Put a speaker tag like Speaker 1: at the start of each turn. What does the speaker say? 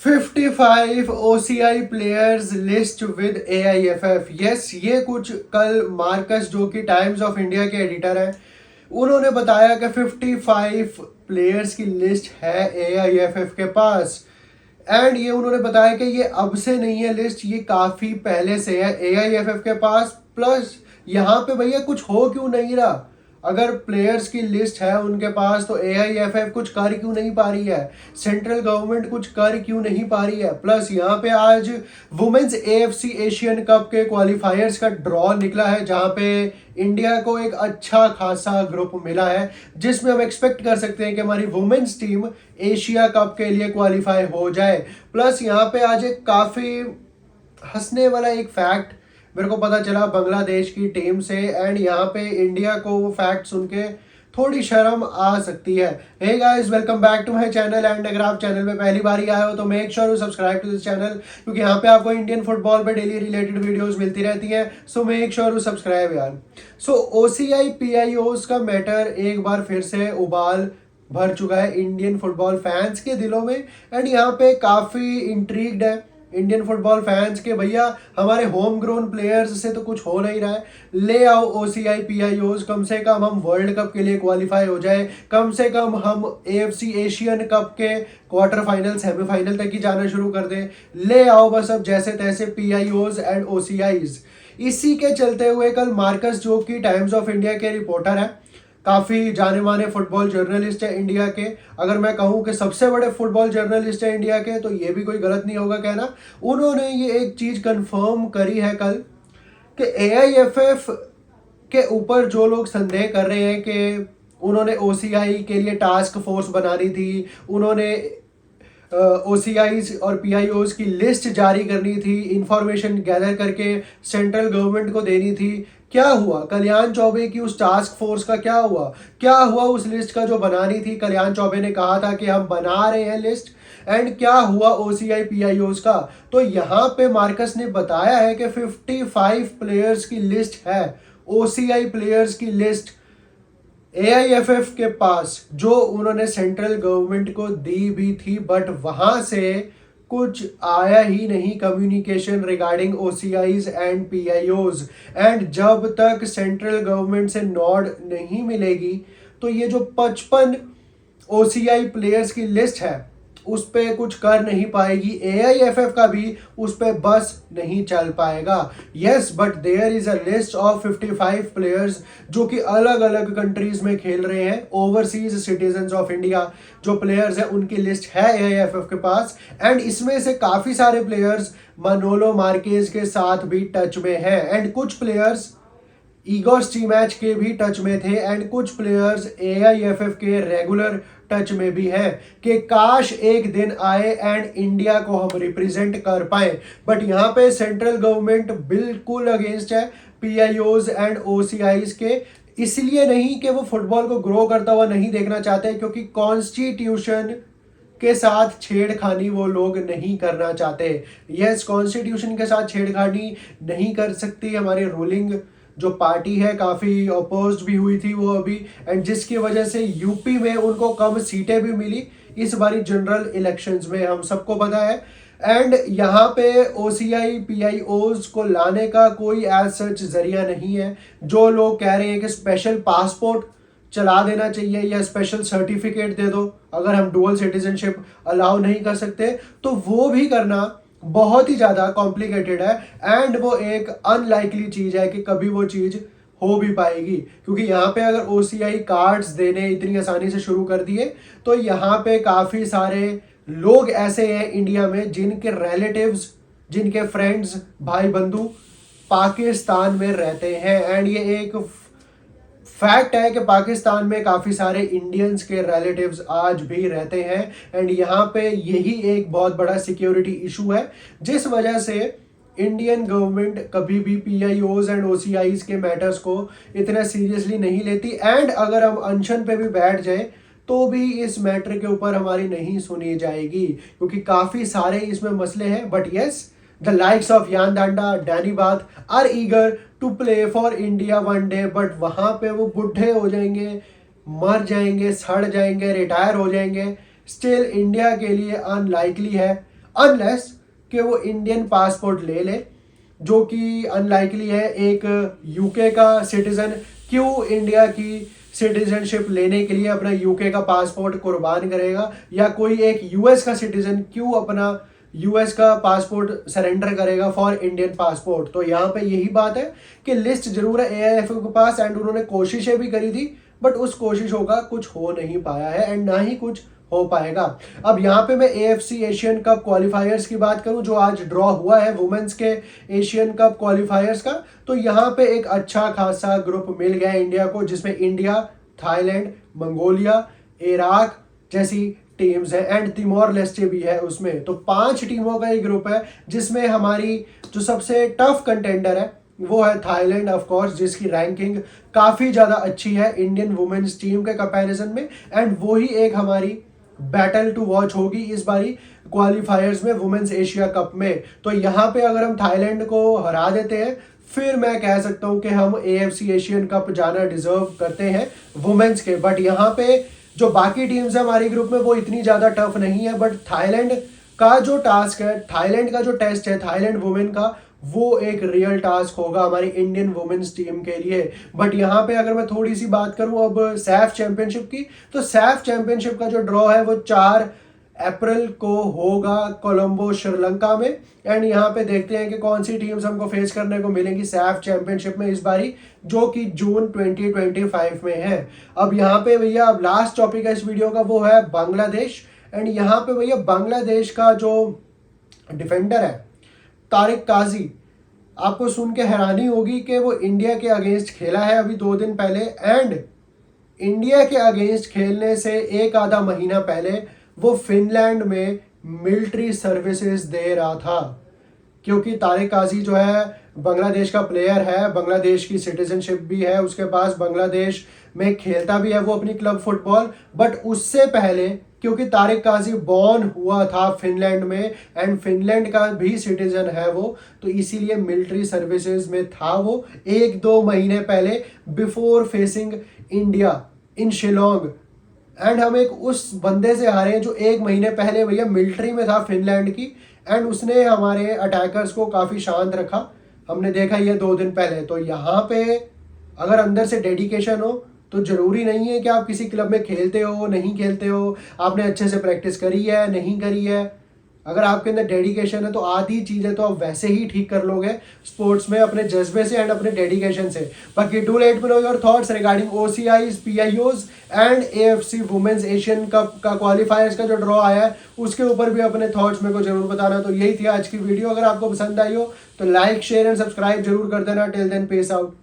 Speaker 1: 55 OCI players list with AIFF। Yes, ये कुछ कल मार्कस जो कि टाइम्स ऑफ इंडिया के एडिटर हैं, उन्होंने बताया कि 55 प्लेयर्स की लिस्ट है AIFF के पास। एंड ये उन्होंने बताया कि ये अब से नहीं है लिस्ट, ये काफ़ी पहले से है AIFF के पास। प्लस यहाँ पे भैया कुछ हो क्यों नहीं रहा? अगर प्लेयर्स की लिस्ट है उनके पास तो AIFF कुछ कर क्यों नहीं पा रही है? सेंट्रल गवर्नमेंट कुछ कर क्यों नहीं पा रही है? प्लस यहाँ पे आज वुमेन्स AFC एशियन कप के क्वालिफायर्स का ड्रॉ निकला है, जहाँ पे इंडिया को एक अच्छा खासा ग्रुप मिला है, जिसमें हम एक्सपेक्ट कर सकते हैं कि हमारी वुमेन्स टीम एशिया कप के लिए क्वालिफाई हो जाए। प्लस यहाँ पे आज एक काफ़ी हंसने वाला एक फैक्ट मेरे को पता चला बांग्लादेश की टीम से, एंड यहाँ पे इंडिया को वो फैक्ट सुन के थोड़ी शर्म आ सकती है। Hey guys, welcome back to my channel. And अगर आप चैनल में पहली बार ही आए हो तो make sure to subscribe to this channel, क्योंकि यहाँ पे आपको इंडियन फुटबॉल पे डेली रिलेटेड वीडियोस मिलती रहती हैं। So make sure to subscribe यार। सो OCI PIOs का मैटर एक बार फिर से उबाल भर चुका है इंडियन फुटबॉल फैंस के दिलों में। एंड यहाँ पे काफ़ी इंट्रीग्ड है इंडियन फुटबॉल फैंस के, भैया हमारे होम ग्रोन प्लेयर्स से तो कुछ हो नहीं रहा है, ले आओ OCI PIOs, कम से कम हम वर्ल्ड कप के लिए क्वालिफाई हो जाए, कम से कम हम AFC एशियन कप के क्वार्टर फाइनल सेमीफाइनल तक ही जाना शुरू कर दें। ले आओ बस अब जैसे तैसे PIOs एंड OCIs। इसी के चलते हुए कल मार्कस, जो कि टाइम्स ऑफ इंडिया के रिपोर्टर है, काफ़ी जाने माने फुटबॉल जर्नलिस्ट है इंडिया के, अगर मैं कहूँ कि सबसे बड़े फुटबॉल जर्नलिस्ट है इंडिया के, तो ये भी कोई गलत नहीं होगा कहना। उन्होंने ये एक चीज़ कंफर्म करी है कल कि AIFF के ऊपर जो लोग संदेह कर रहे हैं कि उन्होंने OCI के लिए टास्क फोर्स बना दी थी, उन्होंने OCIs और PIOs की लिस्ट जारी करनी थी, इंफॉर्मेशन गैदर करके सेंट्रल गवर्नमेंट को देनी थी, क्या हुआ? कल्याण चौबे की उस टास्क फोर्स का क्या हुआ? क्या हुआ उस लिस्ट का जो बनानी थी? कल्याण चौबे ने कहा था कि हम बना रहे हैं लिस्ट, एंड क्या हुआ OCI PIOs का? तो यहाँ पे मार्कस ने बताया है कि 55 प्लेयर्स की लिस्ट है, OCI प्लेयर्स की लिस्ट AIFF के पास, जो उन्होंने सेंट्रल गवर्नमेंट को दी भी थी, बट वहां से कुछ आया ही नहीं communication regarding OCIs and PIOs। And जब तक सेंट्रल गवर्नमेंट से नॉड नहीं मिलेगी तो ये जो 55 OCI प्लेयर्स की लिस्ट है उस पर कुछ कर नहीं पाएगी, AIFF का भी उस पर बस नहीं चल पाएगा। Yes, but there is a list of 55 players जो कि अलग अलग कंट्रीज में खेल रहे हैं, ओवरसीज सिटीजन्स ऑफ इंडिया जो प्लेयर्स हैं उनकी लिस्ट है AIFF के पास। एंड इसमें से काफ़ी सारे प्लेयर्स मानोलो मार्केज के साथ भी टच में हैं, एंड कुछ प्लेयर्स ईगो स्टीमैच के भी टच में थे, एंड कुछ प्लेयर्स AIFF के रेगुलर टच में भी है कि काश एक दिन आए एंड इंडिया को हम रिप्रेजेंट कर पाए। बट यहाँ पे सेंट्रल गवर्नमेंट बिल्कुल अगेंस्ट है PIOs एंड OCIs के, इसलिए नहीं कि वो फुटबॉल को ग्रो करता हुआ नहीं देखना चाहते, क्योंकि कॉन्स्टिट्यूशन के साथ छेड़खानी वो लोग नहीं करना चाहते। यस, कॉन्स्टिट्यूशन के साथ छेड़खानी नहीं कर सकती हमारी रूलिंग जो पार्टी है, काफ़ी अपोज्ड भी हुई थी वो अभी, एंड जिसकी वजह से यूपी में उनको कम सीटें भी मिली इस बारी जनरल इलेक्शंस में, हम सबको पता है। एंड यहाँ पे OCI PIOs को लाने का कोई एज सच जरिया नहीं है। जो लोग कह रहे हैं कि स्पेशल पासपोर्ट चला देना चाहिए या स्पेशल सर्टिफिकेट दे दो अगर हम डुअल सिटीजनशिप अलाउ नहीं कर सकते, तो वो भी करना बहुत ही ज़्यादा कॉम्प्लिकेटेड है, एंड वो एक अनलाइकली चीज़ है कि कभी वो चीज़ हो भी पाएगी। क्योंकि यहाँ पे अगर OCI कार्ड्स देने इतनी आसानी से शुरू कर दिए तो यहाँ पे काफ़ी सारे लोग ऐसे हैं इंडिया में जिनके रिलेटिव्स, जिनके फ्रेंड्स, भाई बंधु पाकिस्तान में रहते हैं, एंड ये एक फैक्ट है कि पाकिस्तान में काफ़ी सारे इंडियंस के रिलेटिव्स आज भी रहते हैं, एंड यहाँ पे यही एक बहुत बड़ा सिक्योरिटी इशू है, जिस वजह से इंडियन गवर्नमेंट कभी भी PIOs एंड OCIs के मैटर्स को इतना सीरियसली नहीं लेती। एंड अगर हम अनशन पे भी बैठ जाए तो भी इस मैटर के ऊपर हमारी नहीं सुनी जाएगी, क्योंकि काफ़ी सारे इसमें मसले हैं। But yes, The likes of Yan Danda, Danny Bath are eager to play for India one day, but वहाँ पे वो बुढ़े हो जाएंगे, मर जाएंगे, सड़ जाएंगे, रिटायर हो जाएंगे, स्टिल इंडिया के लिए अनलाइकली है, अनलेस कि वो इंडियन पासपोर्ट ले ले, जो कि अनलाइकली है। एक यूके का सिटीजन क्यों इंडिया की सिटीजनशिप लेने के लिए अपना यूके का पासपोर्ट कुर्बान करेगा, या कोई एक यूएस का सिटीजन क्यों अपना यूएस का पासपोर्ट सरेंडर करेगा फॉर इंडियन पासपोर्ट। तो यहाँ पे यही बात है कि लिस्ट जरूर है एआईएफएफ के पास, एंड उन्होंने कोशिशें भी करी थी, बट उस कोशिशों का कुछ हो नहीं पाया है एंड ना ही कुछ हो पाएगा। अब यहाँ पे मैं एएफसी एशियन कप क्वालिफायर्स की बात करूं, जो आज ड्रॉ हुआ है वुमेन्स के एशियन कप क्वालिफायर्स का, तो यहाँ पे एक अच्छा खासा ग्रुप मिल गया इंडिया को, जिसमें इंडिया, थाईलैंड, मंगोलिया, इराक जैसी टीम्स है एंड तिमोर लेस्टे भी है उसमें। तो 5 टीमों का एक ग्रुप है, जिसमें हमारी जो सबसे टफ कंटेंडर है वो है थाईलैंड ऑफ कोर्स, जिसकी रैंकिंग काफी ज्यादा अच्छी है इंडियन वुमेन्स टीम के कंपैरिजन में, एंड वही एक हमारी बैटल टू वॉच होगी इस बारी क्वालिफायर्स में वुमेन्स एशिया कप में। तो यहाँ पे अगर हम थाईलैंड को हरा देते हैं, फिर मैं कह सकता हूं कि हम एएफसी एशियन कप जाना डिजर्व करते हैं वुमेन्स के। बट यहाँ पे जो बाकी टीम्स है हमारी ग्रुप में वो इतनी ज्यादा टफ नहीं है, बट थाईलैंड का जो टास्क है, थाईलैंड का जो टेस्ट है थाईलैंड वुमेन का, वो एक रियल टास्क होगा हमारी इंडियन वुमेन्स टीम के लिए। बट यहाँ पे अगर मैं थोड़ी सी बात करूं अब सैफ चैंपियनशिप की, तो सैफ चैंपियनशिप का जो ड्रॉ है वो 4 अप्रैल को होगा कोलंबो श्रीलंका में, एंड यहाँ पे देखते हैं कि कौन सी टीम्स हमको फेस करने को मिलेंगी सैफ चैंपियनशिप में इस बारी, जो कि जून 2025 में है। अब यहाँ पे भैया अब लास्ट टॉपिक है इस वीडियो का, वो है बांग्लादेश। एंड यहाँ पे भैया बांग्लादेश का जो डिफेंडर है तारिक काजी, आपको सुन के हैरानी होगी कि वो इंडिया के अगेंस्ट खेला है अभी 2 दिन पहले, एंड इंडिया के अगेंस्ट खेलने से एक आधा महीना पहले वो फिनलैंड में मिलिट्री सर्विसेज दे रहा था। क्योंकि तारिक काजी जो है बांग्लादेश का प्लेयर है, बांग्लादेश की सिटीजनशिप भी है उसके पास, बांग्लादेश में खेलता भी है वो अपनी क्लब फुटबॉल। बट उससे पहले क्योंकि तारिक काजी बॉर्न हुआ था फिनलैंड में, एंड फिनलैंड का भी सिटीजन है वो, तो इसीलिए मिलिट्री सर्विसेज में था वो 1-2 महीने पहले, before facing India in Shillong. And हम एक उस बंदे से हारे हैं जो 1 महीने पहले भैया मिलिट्री में था फिनलैंड की, एंड उसने हमारे अटैकर्स को काफ़ी शांत रखा, हमने देखा ये 2 दिन पहले। तो यहाँ पे अगर अंदर से डेडिकेशन हो तो जरूरी नहीं है कि आप किसी क्लब में खेलते हो नहीं खेलते हो, आपने अच्छे से प्रैक्टिस करी है नहीं करी है, अगर आपके अंदर डेडिकेशन है तो आधी चीज़ें तो आप वैसे ही ठीक कर लोगे स्पोर्ट्स में अपने जज्बे से एंड अपने डेडिकेशन से। बाकी do let me know your thoughts regarding OCIs, PIOs and AFC women's Asian cup का क्वालिफायर्स का जो ड्रॉ आया है उसके ऊपर भी अपने थॉट्स मेरे को जरूर बताना। तो यही थी आज की वीडियो, अगर आपको पसंद आई हो तो लाइक शेयर एंड सब्सक्राइब जरूर कर देना। Till then peace out.